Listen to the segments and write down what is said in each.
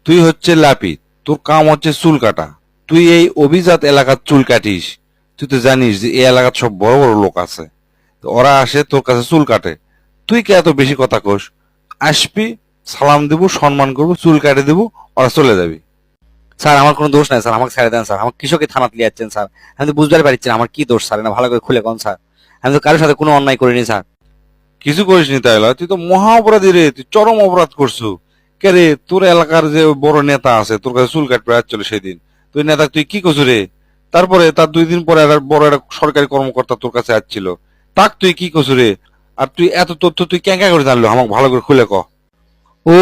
তুই হচ্ছে লাপি, তোর কাম হচ্ছে চুল কাটা। তুই এই অভিজাত এলাকার চুল কাটিস। তুই তো জানিস যে এই এলাকার সব বড় বড় লোক আছে, তো ওরা আসে তোর কাছে চুল কাটে। তুই কে এত বেশি কথা কোস? আসবি, সালাম দিব, সম্মান করবো, চুল কাটে দিব, ওরা চলে যাবি। স্যার আমার কোনো দোষ নাই স্যার, আমাকে ছেড়ে দেন স্যার, আমাকে কৃষকে থানাতে নিয়ে যাচ্ছেন স্যার। আমি তো বুঝতে পারছি না আমার কি দোষ স্যার, না ভালো করে খুলে কোন স্যার। আমি তো কারোর সাথে কোনো অন্যায় করিনি স্যার। কিছু করিস নি তাইলা? তুই তো মহা অপরাধী রে, তুই চরম অপরাধ করছু। কে রে, তোর এলাকার যে বড় নেতা আছে তোর কাছে চুল কাটবে আসছিল সেদিন, তুই নেতা তুই কি করছু রে? তারপরে তার 2 দিন পরে একটা বড় একটা সরকারি কর্মকর্তা তোর কাছে আসছিল, তাক তুই কি করছু রে? আর তুই এত তথ্য তুই ক্যাঙ্কা করে জানলো, আমাকে ভালো করে খুলে ক। ও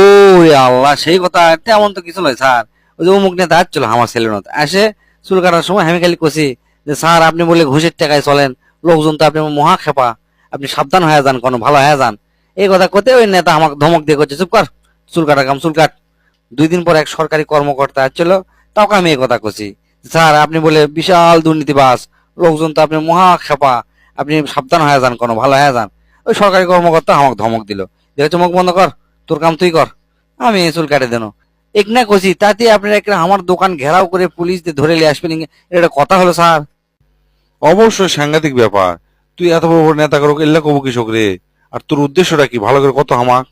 রে আল্লাহ, সেই কথা তেমন তো কিছু নয় স্যার। ওই যে অমুক নেতা আসছিল আমার ছেলের মতো আসে, চুল কাটার সময় আমি খালি কছি যে স্যার আপনি বলে ঘুষের টাকায় চলেন, লোকজন তো আপনি মহা খেপা, আপনি সাবধান হয়ে যান, কোনো ভালো হয়ে যান। এই কথা কোতে ওই নেতা আমাকে ধমক দিয়ে করছে চুপ কর, চুল কাটা কাম চুল কাট। 2 দিন পর এক সরকারি কর্মকর্তা আসছিল, তাও আমি এই কথা কছি, স্যার আপনি বলে বিশাল দুর্নীতিবাজ, লোকজন তো আপনি মহা খেপা, আপনি সাবধান হয়ে যান, কোনো ভালো হয়ে যান। ওই সরকারি কর্মকর্তা আমাকে ধমক দিল, দেখছো মুখ বন্ধ কর, তোর কাম তুই কর, আমি চুল কাটে দেন। এক না কছি তাতে আপনারা একটা আমার দোকান ঘেরাও করে পুলিশ দিয়ে ধরে নিয়ে আসবেন, এটা কথা হলো স্যার? অবশ্যই সাংঘাতিক ব্যাপার। তুই এত বড় বড় নেতা করো এল্লা কবু কৃষক রে? আর তোর উদ্দেশ্যটা কি ভালো করে কত আমার।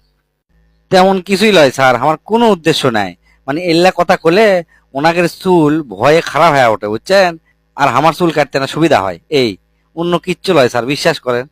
তেমন কিছুই লয় স্যার, আমার কোনো উদ্দেশ্য নাই। মানে এল্লা কথা কলে ওনাদের চুল ভয়ে খারাপ হয়ে ওঠে বুঝছেন, আর আমার চুল কাটতে না সুবিধা হয় এই, অন্য কিচ্ছু লয় স্যার, বিশ্বাস করেন।